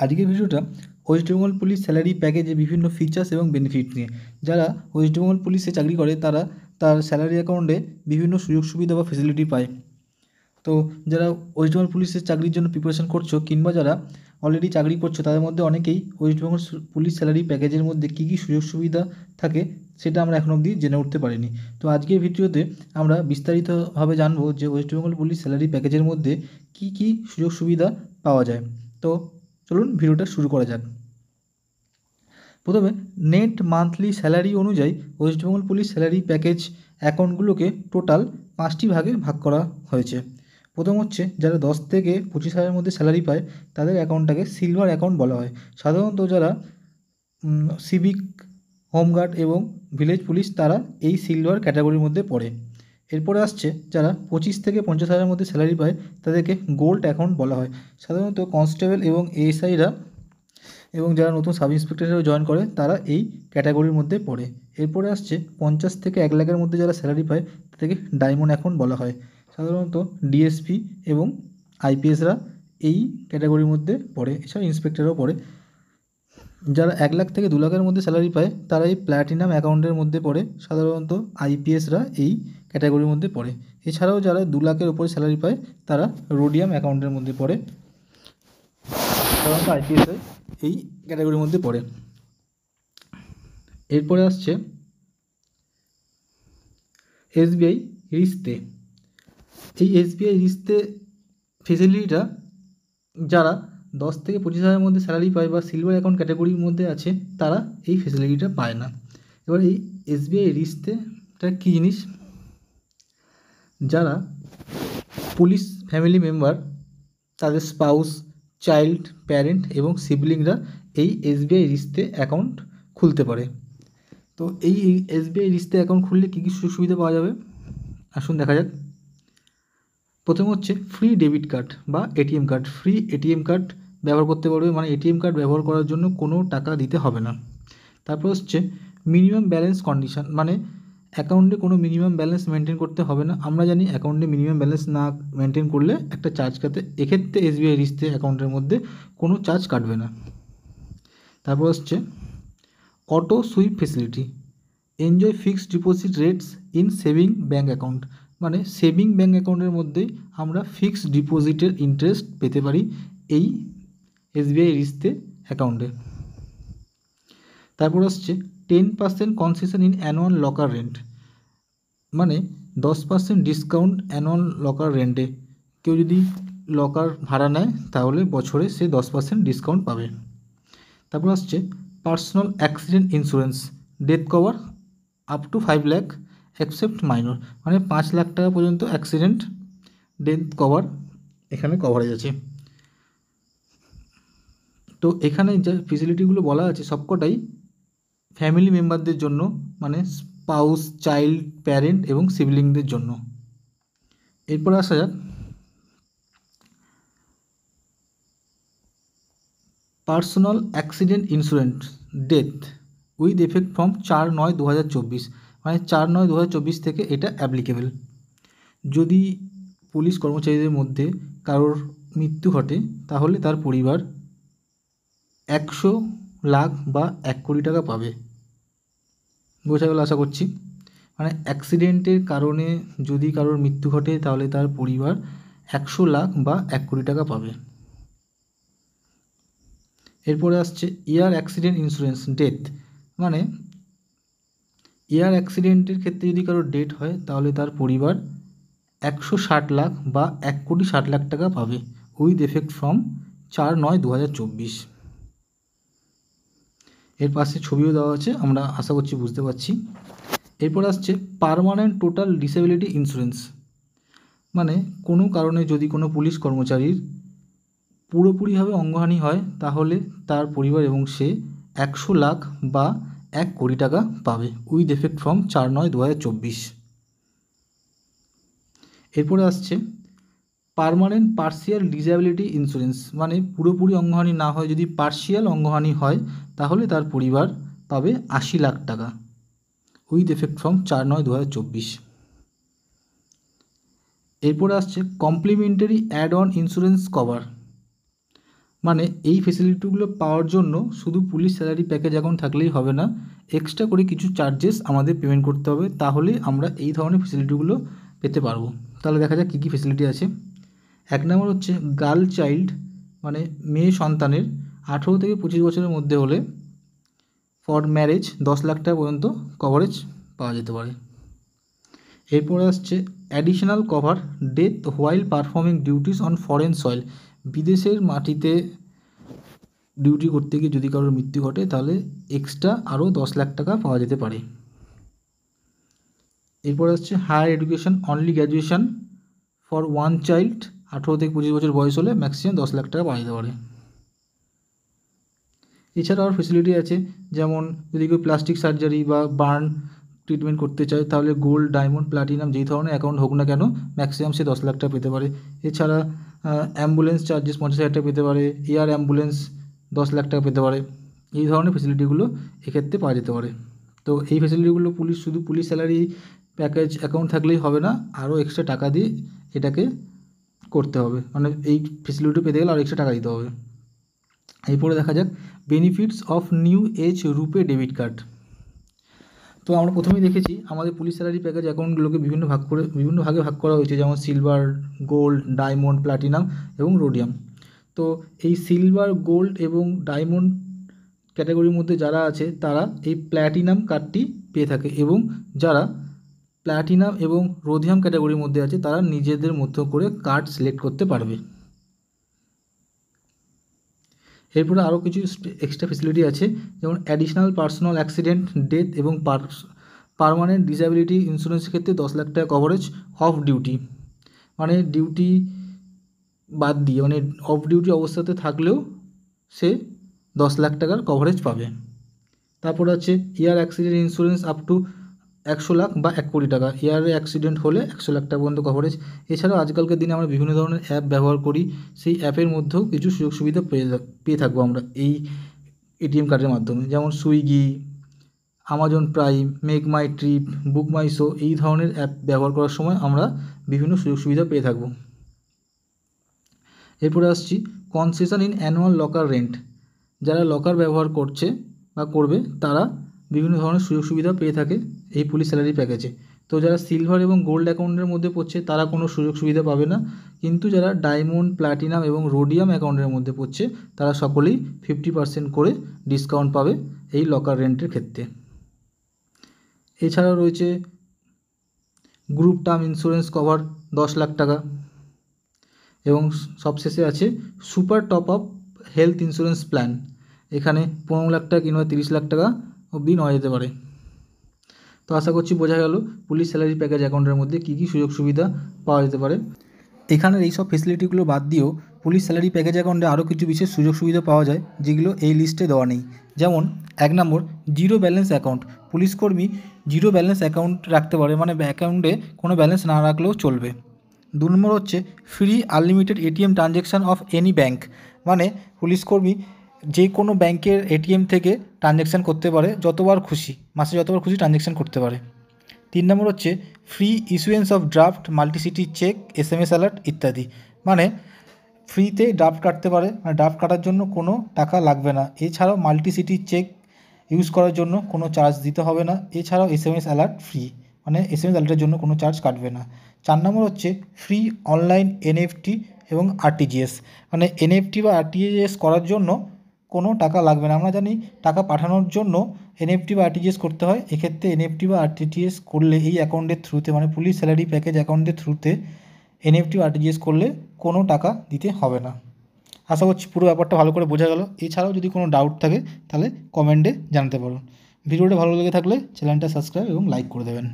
আজকের ভিডিওটা West Bengal police salary প্যাকেজে বিভিন্ন ফিচার্স এবং বেনিফিট নিয়ে। যারা ওয়েস্ট বেঙ্গল পুলিশে চাকরি করে তারা তার স্যালারি অ্যাকাউন্টে বিভিন্ন সুযোগ সুবিধা বা ফেসিলিটি পায়। তো যারা ওয়েস্ট বেঙ্গল পুলিশের চাকরির জন্য প্রিপারেশন করছো কিংবা যারা অলরেডি চাকরি করছো তাদের মধ্যে অনেকেই ওয়েস্ট বেঙ্গল পুলিশ স্যালারি প্যাকেজের মধ্যে কী কী সুযোগ সুবিধা থাকে সেটা আমরা এখন অবধি জেনে উঠতে পারিনি। তো আজকের ভিডিওতে আমরা বিস্তারিতভাবে জানবো যে ওয়েস্ট বেঙ্গল পুলিশ স্যালারি প্যাকেজের মধ্যে কী কী সুযোগ সুবিধা পাওয়া যায়। তো চলুন ভিডিওটা শুরু করা যাক। প্রথমে নেট মান্থলি স্যালারি অনুযায়ী West Bengal police salary package অ্যাকাউন্টগুলোকে টোটাল 5টি ভাগে ভাগ করা হয়েছে। প্রথম হচ্ছে যারা 10 থেকে 25,000 মধ্যে স্যালারি পায় তাদের অ্যাকাউন্টটাকে সিলভার অ্যাকাউন্ট বলা হয়। সাধারণত যারা সিভিক, হোমগার্ড এবং ভিলেজ পুলিশ তারা এই সিলভার ক্যাটাগরির মধ্যে পড়ে। এরপরে আসছে যারা 25 থেকে 50,000 মধ্যে স্যালারি পায় তাদেরকে গোল্ড অ্যাকাউন্ট বলা হয়। সাধারণত কনস্টেবল এবং এএসআইরা এবং যারা নতুন সাব ইন্সপেক্টর হিসেবে জয়েন করে তারা এই ক্যাটাগরির মধ্যে পড়ে। এরপরে আসছে 50 থেকে 1 লাখের মধ্যে যারা স্যালারি পায় তাদেরকে ডায়মন্ড অ্যাকাউন্ট বলা হয়। সাধারণত ডিএসপি এবং আইপিএসরা এই ক্যাটাগরির মধ্যে পড়ে, এছাড়া ইন্সপেক্টরও পড়ে। যারা 1 লাখ থেকে 2 লাখের মধ্যে স্যালারি পায় তারা এই প্ল্যাটিনাম অ্যাকাউন্টের মধ্যে পড়ে। সাধারণত আইপিএসরা এই ক্যাটাগরির মধ্যে পড়ে। এছাড়াও যারা 2 লাখের উপরে স্যালারি পায় তারা রোডিয়াম অ্যাকাউন্টের মধ্যে পড়ে। সাধারণত আইপিএসরা এই ক্যাটাগরির মধ্যে পড়ে। এরপরে আসছে এসবিআই রিস্তে। এই এসবিআই রিস্তে ফেসিলিটিটা যারা 10 থেকে 25,000 মধ্যে স্যালারি পায় বা সিলভার অ্যাকাউন্ট ক্যাটাগরির মধ্যে আছে তারা এই ফেসিলিটিটা পায় না। এবার এই এসবিআই রিস্তেটা কী জিনিস? যারা পুলিশ ফ্যামিলি মেম্বার, তাদের স্পাউস, চাইল্ড, প্যারেন্ট এবং সিবলিংরা এই এসবিআই রিস্তে অ্যাকাউন্ট খুলতে পারে। তো এই এসবিআই রিস্তে অ্যাকাউন্ট খুললে কী কী সুযোগ সুবিধা পাওয়া যাবে আসুন দেখা যাক। প্রথম হচ্ছে ফ্রি ডেবিট কার্ড বা ATM card. Free ATM card ব্যবহার করতে পারবে, মানে এটিএম কার্ড ব্যবহার করার জন্য কোনো টাকা দিতে হবে না। তারপর হচ্ছে মিনিমাম ব্যালেন্স কন্ডিশন, মানে অ্যাকাউন্টে কোনো মিনিমাম ব্যালেন্স মেনটেন করতে হবে না। আমরা জানি অ্যাকাউন্টে মিনিমাম ব্যালেন্স না মেনটেন করলে একটা চার্জ কাটে, এক্ষেত্রে এসবিআই রিস্তে অ্যাকাউন্টের মধ্যে কোনো চার্জ কাটবে না। তারপর হচ্ছে auto sweep facility. Enjoy fixed deposit rates in saving bank account, মানে সেভিং ব্যাঙ্ক অ্যাকাউন্টের মধ্যেই আমরা ফিক্সড ডিপোজিটের ইন্টারেস্ট পেতে পারি এই এসবিআই রিস্তে অ্যাকাউন্টে। তারপর হচ্ছে 10% concession in annual locker rent, মানে 10% ডিসকাউন্ট অ্যানুয়াল লকার রেন্টে। কেউ যদি লকার ভাড়া নেয় তাহলে বছরে সে 10% ডিসকাউন্ট পাবে। তারপর আসছে personal accident insurance, death cover up to 5 lakh except minor, মানে 5 লাখ টাকা পর্যন্ত অ্যাক্সিডেন্ট ডেথ কভার এখানে কভারেজ আছে। তো এখানে যে ফেসিলিটিগুলো বলা আছে সবকটাই ফ্যামিলি মেম্বারদের জন্য, মানে স্পাউস, চাইল্ড, প্যারেন্ট এবং সিবলিংদের জন্য। এরপর আসা যাক personal accident insurance death with effect from 4/9/2024, মানে 4/9/2024 থেকে এটা অ্যাপ্লিকেবল। যদি পুলিশ কর্মচারীদের মধ্যে কারোর মৃত্যু ঘটে তাহলে তার পরিবার 100 লাখ বা 1 কোটি টাকা পাবে। বোঝা গেল আশা করছি। মানে অ্যাক্সিডেন্টের কারণে যদি কারোর মৃত্যু ঘটে তাহলে তার পরিবার 100 লাখ বা 1 কোটি টাকা পাবে। এরপরে আসছে এয়ার অ্যাক্সিডেন্ট ইন্স্যুরেন্স ডেথ, মানে এয়ার অ্যাক্সিডেন্টের ক্ষেত্রে যদি কারোর ডেথ হয় তাহলে তার পরিবার 160 লাখ বা 1 কোটি 60 লাখ টাকা পাবে উইথ এফেক্ট ফ্রম 4/9/2024। এর পাশে ছবিও দেওয়া আছে, আমরা আশা করছি বুঝতে পারছি। এরপর আসছে পার্মানেন্ট টোটাল ডিসেবিলিটি ইন্স্যুরেন্স, মানে কোনো কারণে যদি কোনো পুলিশ কর্মচারীর পুরোপুরিভাবে অঙ্গহানি হয় তাহলে তার পরিবার এবং সে 100 লাখ বা 1 কোটি টাকা পাবে উইথ এফেক্ট ফ্রম 4/9/2024। এরপরে আসছে পার্মানেন্ট পার্সিয়াল ডিসেবিলিটি ইন্স্যুরেন্স, মানে পুরোপুরি অঙ্গহানি না হয় যদি পার্সিয়াল অঙ্গহানি হয় তাহলে তার পরিবার পাবে 80 লাখ টাকা উইথ এফেক্ট ফ্রম 4/9/2024। এরপরে আসছে complimentary add on insurance cover, মানে এই ফেসিলিটিগুলো পাওয়ার জন্য শুধু পুলিশ স্যালারি প্যাকেজ অ্যাকাউন্ট থাকলেই হবে না, এক্সট্রা করে কিছু চার্জেস আমাদের পেমেন্ট করতে হবে, তাহলে আমরা এই ধরনের ফেসিলিটিগুলো পেতে পারবো। তাহলে দেখা যাক কী কী ফেসিলিটি আছে। 1 নম্বর হচ্ছে গার্ল চাইল্ড, মানে মেয়ে সন্তানের 18 থেকে 25 বছরের মধ্যে হলে ফর ম্যারেজ 10 লাখ টাকা পর্যন্ত কভারেজ পাওয়া যেতে পারে। এরপরে আসছে additional cover death while performing duties on foreign soil, বিদেশের মাটিতে ডিউটি করতে গিয়ে যদি কারোর মৃত্যু ঘটে তাহলে এক্সট্রা আরও 10 লাখ টাকা পাওয়া যেতে পারে। এরপরে আসছে higher education only graduation for one child, 18 থেকে 25 বছর বয়স হলে ম্যাক্সিমাম 10 লাখ টাকা পাওয়া যেতে পারে। এছাড়াও আর ফেসিলিটি আছে, যেমন যদি কেউ প্লাস্টিক সার্জারি বা বার্ন ট্রিটমেন্ট করতে চায় তাহলে গোল্ড, ডায়মন্ড, প্লাটিনাম যেই ধরনের অ্যাকাউন্ট হোক না কেন ম্যাক্সিমাম সে 10 লাখ টাকা পেতে পারে। এছাড়া অ্যাম্বুলেন্স চার্জেস 50,000 টাকা পেতে পারে, এয়ার অ্যাম্বুলেন্স 10 লাখ টাকা পেতে পারে। এই ধরনের ফেসিলিটিগুলো এক্ষেত্রে পাওয়া যেতে পারে। তো এই ফেসিলিটিগুলো শুধু পুলিশ স্যালারি প্যাকেজ অ্যাকাউন্ট থাকলেই হবে না, আরও এক্সট্রা টাকা দিয়ে এটাকে করতে হবে, মানে এই ফেসিলিটি পেতে গেলে আরও এক্সট্রা টাকা দিতে হবে। এরপরে দেখা যাক benefits of new age RuPay debit card. তো আমরা প্রথমেই দেখেছি আমাদের পুলিশ স্যালারি প্যাকেজ অ্যাকাউন্টগুলোকে বিভিন্ন ভাগে ভাগ করা হয়েছে, যেমন সিলভার, গোল্ড, ডায়মন্ড, প্লাটিনাম এবং রোডিয়াম। তো এই সিলভার, গোল্ড এবং ডায়মন্ড ক্যাটাগরির মধ্যে যারা আছে তারা এই প্ল্যাটিনাম কার্ডটি পেয়ে থাকে, এবং যারা প্ল্যাটিনাম এবং রোডিয়াম ক্যাটাগরির মধ্যে আছে তারা নিজেদের মতো করে কার্ড সিলেক্ট করতে পারবে। এরপরে আরও কিছু এক্সট্রা ফেসিলিটি আছে, যেমন অ্যাডিশনাল পার্সোনাল অ্যাক্সিডেন্ট, ডেথ এবং পার্মানেন্ট ডিসএবিলিটি ইন্স্যুরেন্সের ক্ষেত্রে 10 লাখ টাকা কভারেজ অফ ডিউটি, মানে ডিউটি বাদ দিয়ে, মানে অফ ডিউটি অবস্থাতে থাকলেও সে 10 লাখ টাকার কভারেজ পাবে। তারপর আছে air accident insurance up to 100 lakh বা 1 কোটি টাকা, এয়ারে অ্যাক্সিডেন্ট হলে 100 লাখ টাকা পর্যন্ত কভারেজ। এছাড়াও আজকালকার দিনে আমরা বিভিন্ন ধরনের অ্যাপ ব্যবহার করি, সেই অ্যাপের মধ্যেও কিছু সুযোগ সুবিধা পেয়ে থাকবো আমরা এই এটিএম কার্ডের মাধ্যমে, যেমন সুইগি, আমাজন প্রাইম, মেক মাই ট্রিপ, বুক মাই শো, এই ধরনের অ্যাপ ব্যবহার করার সময় আমরা বিভিন্ন সুযোগ সুবিধা পেয়ে থাকবো। এরপরে আসছি concession in annual locker rent, যারা লকার ব্যবহার করছে বা করবে তারা বিভিন্ন ধরনের সুযোগ সুবিধা পেয়ে থাকে এই পুলিশ স্যালারি প্যাকেজে। তো যারা সিলভার এবং গোল্ড অ্যাকাউন্টের মধ্যে পড়ছে তারা কোনো সুযোগ সুবিধা পাবে না, কিন্তু যারা ডায়মন্ড, প্ল্যাটিনাম এবং রোডিয়াম অ্যাকাউন্টের মধ্যে পড়ছে তারা সকলেই 50% করে ডিসকাউন্ট পাবে এই লকার রেন্টের ক্ষেত্রে। এছাড়াও রয়েছে group term insurance cover 10 lakh টাকা, এবং সবশেষে আছে super top up health insurance plan, এখানে 15 লাখ টাকা কিংবা 30 লাখ টাকা অবধি নেওয়া যেতে পারে। তো আশা করছি বোঝা গেল পুলিশ স্যালারি প্যাকেজ অ্যাকাউন্টের মধ্যে কী কী সুযোগ সুবিধা পাওয়া যেতে পারে। এখানের এই সব ফেসিলিটিগুলো বাদ দিয়েও পুলিশ স্যালারি প্যাকেজ অ্যাকাউন্টে আরও কিছু বিশেষ সুযোগ সুবিধা পাওয়া যায় যেগুলো এই লিস্টে দেওয়া নেই। যেমন 1 নম্বর জিরো ব্যালেন্স অ্যাকাউন্ট, পুলিশকর্মী জিরো ব্যালেন্স অ্যাকাউন্ট রাখতে পারে, মানে অ্যাকাউন্টে কোনো ব্যালেন্স না রাখলেও চলবে। 2 নম্বর হচ্ছে free unlimited ATM transaction of any bank, মানে পুলিশকর্মী যে কোনো ব্যাংকের এটিএম থেকে ট্রানজ্যাকশান করতে পারে যতবার খুশি, মাসে যতবার খুশি ট্রানজ্যাকশান করতে পারে। 3 নম্বর হচ্ছে free issuance of draft, multicity check, SMS alert ইত্যাদি, মানে ফ্রিতে ড্রাফট কাটতে পারে, মানে ড্রাফট কাটার জন্য কোনো টাকা লাগবে না। এছাড়াও মাল্টিসিটি চেক ইউজ করার জন্য কোনো চার্জ দিতে হবে না। এছাড়াও SMS অ্যালার্ট ফ্রি, মানে SMS অ্যালার্টের জন্য কোনো চার্জ কাটবে না। 4 নম্বর হচ্ছে ফ্রি অনলাইন NFT এবং RTGS, মানে NFT বা RTGS করার জন্য কোনো টাকা লাগবে না। আমরা জানি টাকা পাঠানোর জন্য NFT বা RTGS করতে হয়, এক্ষেত্রে NFT বা RTGS করলে এই অ্যাকাউন্টের থ্রুতে, মানে পুলিশ স্যালারি প্যাকেজ অ্যাকাউন্টের থ্রুতে NFT বা RTGS করলে কোনো টাকা দিতে হবে না। আশা করছি পুরো ব্যাপারটা ভালো করে বোঝা গেল। এছাড়াও যদি কোনো ডাউট থাকে তাহলে কমেন্টে জানাতে পারুন। ভিডিওটা ভালো লেগে থাকলে চ্যানেলটা সাবস্ক্রাইব এবং লাইক করে দেবেন।